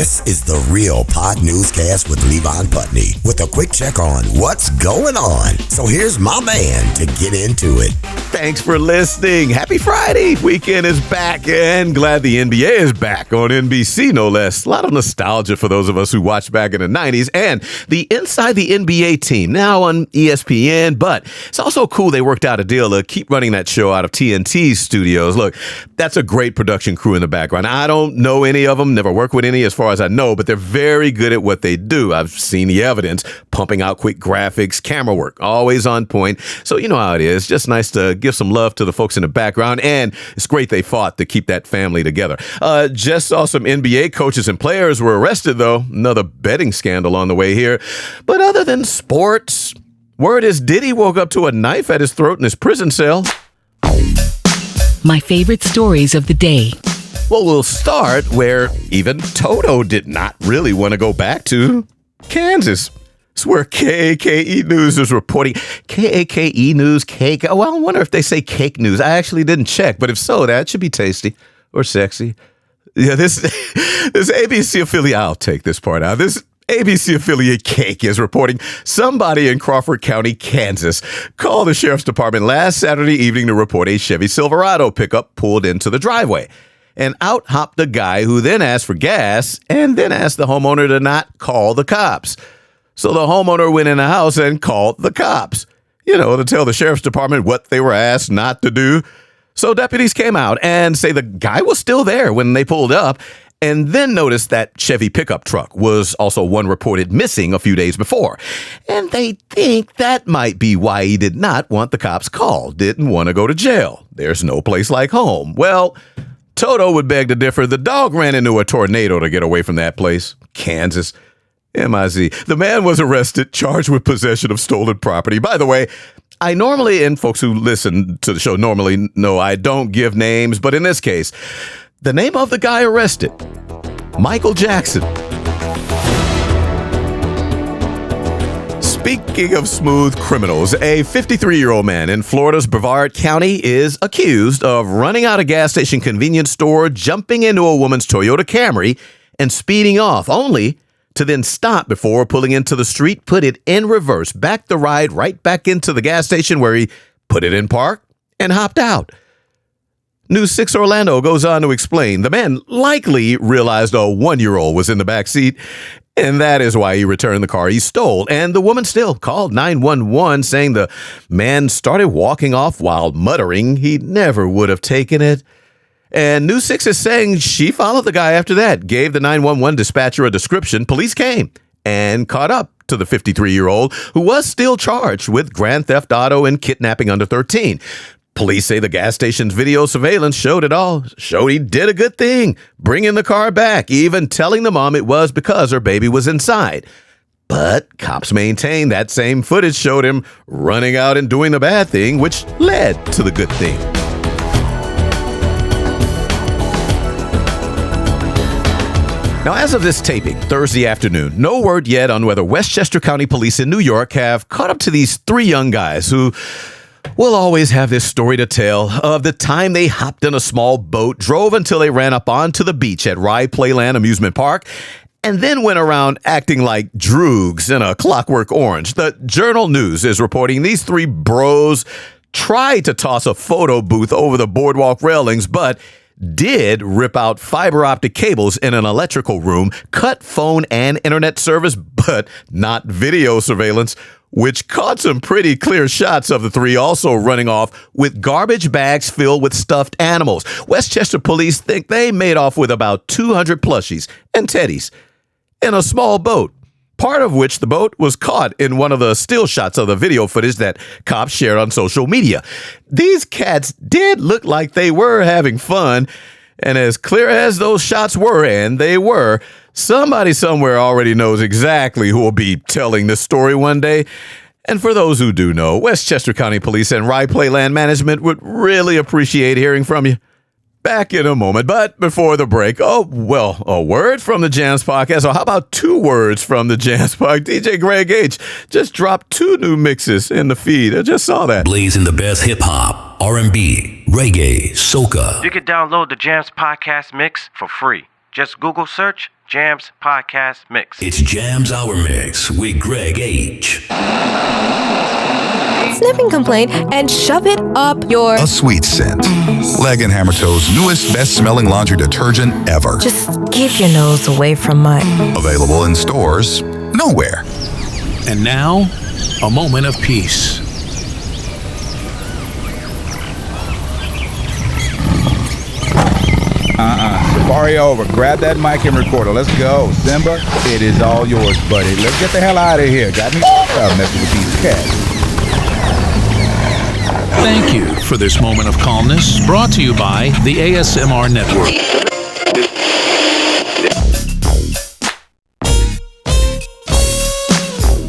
This is the Real Pod Newscast with Levon Putney with a quick check on what's going on. So here's my man to get into it. Thanks for listening. Happy Friday. Weekend is back and glad the NBA is back on NBC, no less. A lot of nostalgia for those of us who watched back in the 90s and the Inside the NBA team now on ESPN. But it's also cool they worked out a deal to keep running that show out of TNT studios. Look, that's a great production crew in the background. I don't know any of them, never worked with any as far as I know, but they're very good at what they do. I've seen the evidence, pumping out quick graphics, camera work, always on point. So you know how it is. Just nice to give some love to the folks in the background, and it's great they fought to keep that family together. Just saw some NBA coaches and players were arrested, though. Another betting scandal on the way here. But other than sports, word is Diddy woke up to a knife at his throat in his prison cell. My favorite stories of the day. Well, we'll start where even Toto did not really want to go back to, Kansas. It's where KAKE News is reporting. KAKE News, cake. Oh, well, I wonder if they say cake news. I actually didn't check, but if so, that should be tasty or sexy. Yeah, this ABC affiliate, I'll take this part out. This ABC affiliate Cake is reporting somebody in Crawford County, Kansas, called the sheriff's department last Saturday evening to report a Chevy Silverado pickup pulled into the driveway. And out hopped a guy who then asked for gas and then asked the homeowner to not call the cops. So the homeowner went in the house and called the cops, to tell the sheriff's department what they were asked not to do. So deputies came out and say the guy was still there when they pulled up, and then noticed that Chevy pickup truck was also one reported missing a few days before. And they think that might be why he did not want the cops called, didn't want to go to jail. There's no place like home. Well, Toto would beg to differ. The dog ran into a tornado to get away from that place. Kansas. MIZ. The man was arrested, charged with possession of stolen property. By the way, I normally, and folks who listen to the show normally know I don't give names, but in this case, the name of the guy arrested, Michael Jackson. Speaking of smooth criminals, a 53-year-old man in Florida's Brevard County is accused of running out of gas station convenience store, jumping into a woman's Toyota Camry, and speeding off, only to then stop before pulling into the street, put it in reverse, backed the ride right back into the gas station where he put it in park and hopped out. News 6 Orlando goes on to explain the man likely realized a 1-year-old was in the back seat, and that is why he returned the car he stole. And the woman still called 911 saying the man started walking off while muttering he never would have taken it. And News 6 is saying she followed the guy after that, gave the 911 dispatcher a description. Police came and caught up to the 53-year-old who was still charged with grand theft auto and kidnapping under 13. Police say the gas station's video surveillance showed it all, showed he did a good thing, bringing the car back, even telling the mom it was because her baby was inside. But cops maintain that same footage showed him running out and doing the bad thing, which led to the good thing. Now, as of this taping, Thursday afternoon, no word yet on whether Westchester County Police in New York have caught up to these 3 young guys who will always have this story to tell of the time they hopped in a small boat, drove until they ran up onto the beach at Rye Playland Amusement Park, and then went around acting like droogs in a Clockwork Orange. The Journal News is reporting these 3 bros tried to toss a photo booth over the boardwalk railings, but did rip out fiber optic cables in an electrical room, cut phone and internet service, but not video surveillance, which caught some pretty clear shots of the 3 also running off with garbage bags filled with stuffed animals. Westchester police think they made off with about 200 plushies and teddies in a small boat, part of which the boat was caught in one of the still shots of the video footage that cops shared on social media. These cats did look like they were having fun, and as clear as those shots were, and they were, somebody somewhere already knows exactly who will be telling this story one day. And for those who do know, Westchester County Police and Rye Playland Management would really appreciate hearing from you. Back in a moment, but before the break, a word from the Jams Podcast, or how about 2 words from the Jams Podcast? DJ Greg H. just dropped 2 new mixes in the feed. I just saw that. Blazing the best hip-hop, R&B, reggae, soca. You can download the Jams Podcast mix for free. Just Google search Jams Podcast Mix. It's Jams Hour Mix with Greg H. Sniffing complaint and shove it up your... A sweet scent. Leg & Hammer Toe's newest best-smelling laundry detergent ever. Just keep your nose away from my... Available in stores nowhere. And now, a moment of peace. Safari over. Grab that mic and recorder. Let's go. Simba, it is all yours, buddy. Let's get the hell out of here. Got me messing with these cats. Thank you for this moment of calmness, brought to you by the ASMR Network.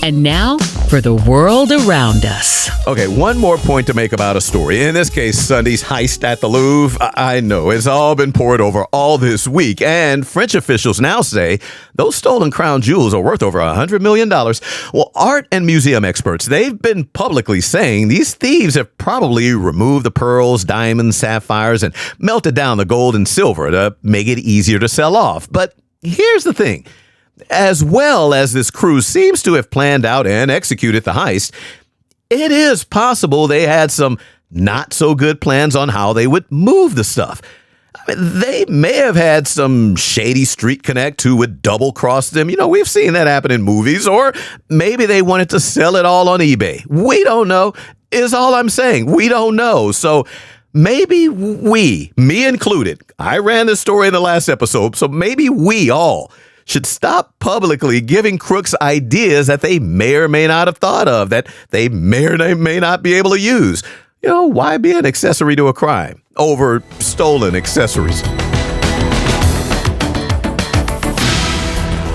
And now for the world around us. Okay, one more point to make about a story. In this case, Sunday's heist at the Louvre. I know, it's all been poured over all this week. And French officials now say those stolen crown jewels are worth over $100 million. Well, art and museum experts, they've been publicly saying these thieves have probably removed the pearls, diamonds, sapphires, and melted down the gold and silver to make it easier to sell off. But here's the thing. As well as this crew seems to have planned out and executed the heist, it is possible they had some not so good plans on how they would move the stuff. I mean, they may have had some shady street connect who would double cross them. You know, we've seen that happen in movies. Or maybe they wanted to sell it all on eBay. We don't know, is all I'm saying. We don't know. So maybe we, me included, I ran this story in the last episode, so maybe we all should stop publicly giving crooks ideas that they may or may not have thought of, that they may or may not be able to use. You know, why be an accessory to a crime over stolen accessories?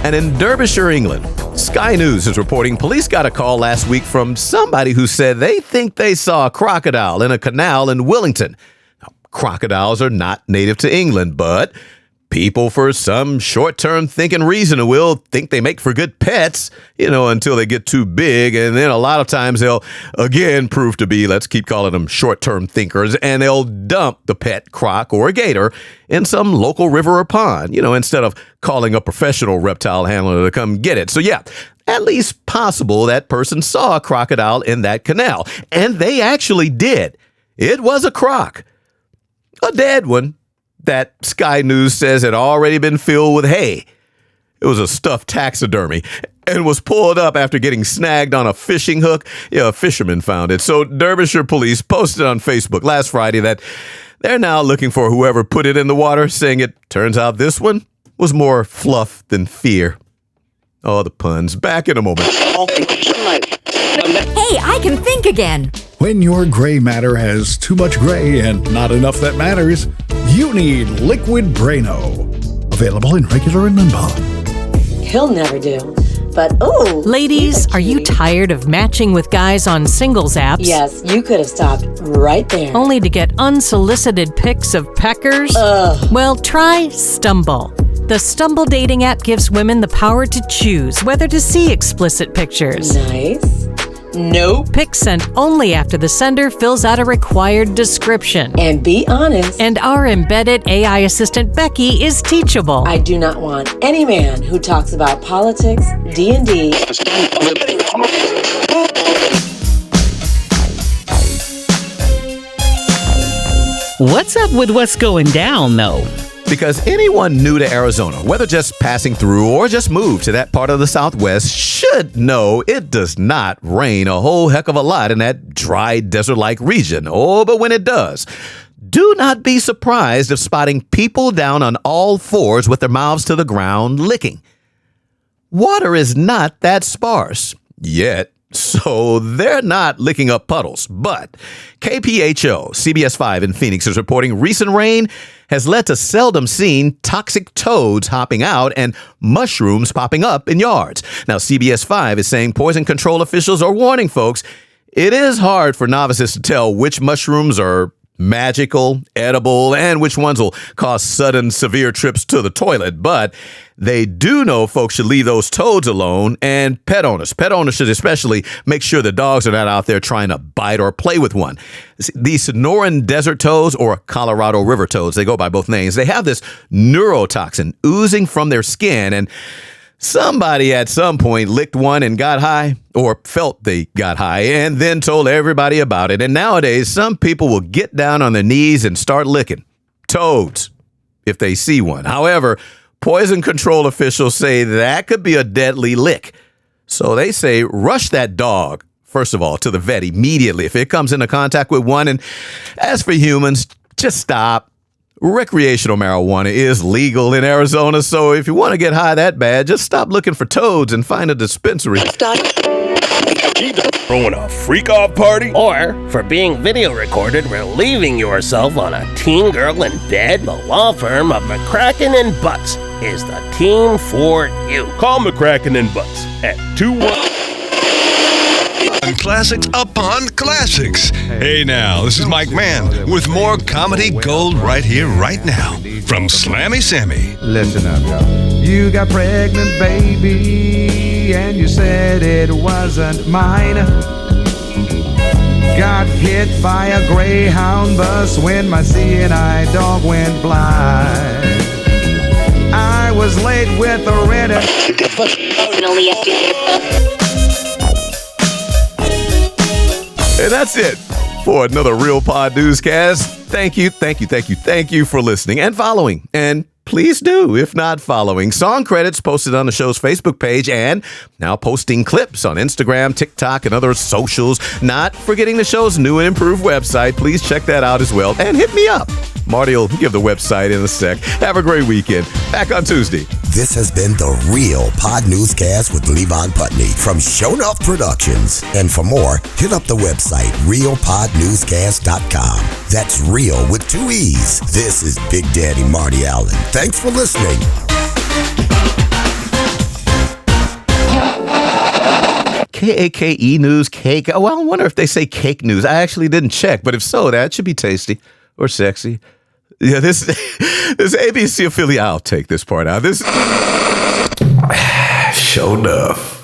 And in Derbyshire, England, Sky News is reporting police got a call last week from somebody who said they think they saw a crocodile in a canal in Willington. Now, crocodiles are not native to England, but people, for some short-term thinking reason, will think they make for good pets, you know, until they get too big. And then a lot of times they'll, again, prove to be, let's keep calling them short-term thinkers, and they'll dump the pet croc or a gator in some local river or pond, you know, instead of calling a professional reptile handler to come get it. So, yeah, at least possible that person saw a crocodile in that canal. And they actually did. It was a croc. A dead one. That Sky News says had already been filled with hay. It was a stuffed taxidermy and was pulled up after getting snagged on a fishing hook. Yeah, a fisherman found it. So Derbyshire police posted on Facebook last Friday that they're now looking for whoever put it in the water, saying it turns out this one was more fluff than fear. Oh, the puns. Back in a moment. Hey, I can think again. When your gray matter has too much gray and not enough that matters, you need Liquid Braino. Available in regular and limbo. He'll never do. But, ooh. Ladies, are you tired of matching with guys on singles apps? Yes, you could have stopped right there. Only to get unsolicited pics of peckers? Ugh. Well, try Stumble. The Stumble dating app gives women the power to choose whether to see explicit pictures. Nice. Nope. Pics sent only after the sender fills out a required description. And be honest. And our embedded AI assistant Becky is teachable. I do not want any man who talks about politics, D&D. What's up with what's going down, though? Because anyone new to Arizona, whether just passing through or just moved to that part of the Southwest, should know it does not rain a whole heck of a lot in that dry desert-like region. Oh, but when it does, do not be surprised if spotting people down on all fours with their mouths to the ground licking. Water is not that sparse yet. So they're not licking up puddles, but KPHO, CBS 5 in Phoenix is reporting recent rain has led to seldom seen toxic toads hopping out and mushrooms popping up in yards. Now, CBS 5 is saying poison control officials are warning folks it is hard for novices to tell which mushrooms are magical, edible, and which ones will cause sudden, severe trips to the toilet. But they do know folks should leave those toads alone, and pet owners should especially make sure the dogs are not out there trying to bite or play with one. These Sonoran desert toads or Colorado river toads, they go by both names, they have this neurotoxin oozing from their skin, and somebody at some point licked one and got high, or felt they got high, and then told everybody about it. And nowadays, some people will get down on their knees and start licking toads if they see one. However, poison control officials say that could be a deadly lick. So they say rush that dog, first of all, to the vet immediately if it comes into contact with one. And as for humans, just stop. Recreational marijuana is legal in Arizona, so if you want to get high that bad, just stop looking for toads and find a dispensary. Throwing a freak-off party? Or for being video recorded relieving yourself on a teen girl in bed? The law firm of McCracken and Butts is the team for you. Call McCracken and Butts at 21... Classics upon classics. Hey now, this is Mike Mann with more comedy gold right here, right now from Slammy Sammy. Listen up, y'all. You got pregnant, baby, and you said it wasn't mine. Got hit by a Greyhound bus when my seeing eye dog went blind. I was late with the renter. And that's it for another Real Pod Newscast. Thank you for listening and following. And please do, if not following, song credits posted on the show's Facebook page and now posting clips on Instagram, TikTok, and other socials. Not forgetting the show's new and improved website. Please check that out as well. And hit me up. Marty will give the website in a sec. Have a great weekend. Back on Tuesday. This has been the Real Pod Newscast with Levon Putney from Show Enough Productions. And for more, hit up the website, realpodnewscast.com. That's real with 2 E's. This is Big Daddy Marty Allen. Thanks for listening. K-A-K-E news, cake. Oh, well, I wonder if they say cake news. I actually didn't check, but if so, that should be tasty or sexy. Yeah, this ABC affiliate, I'll take this part out. This show enough.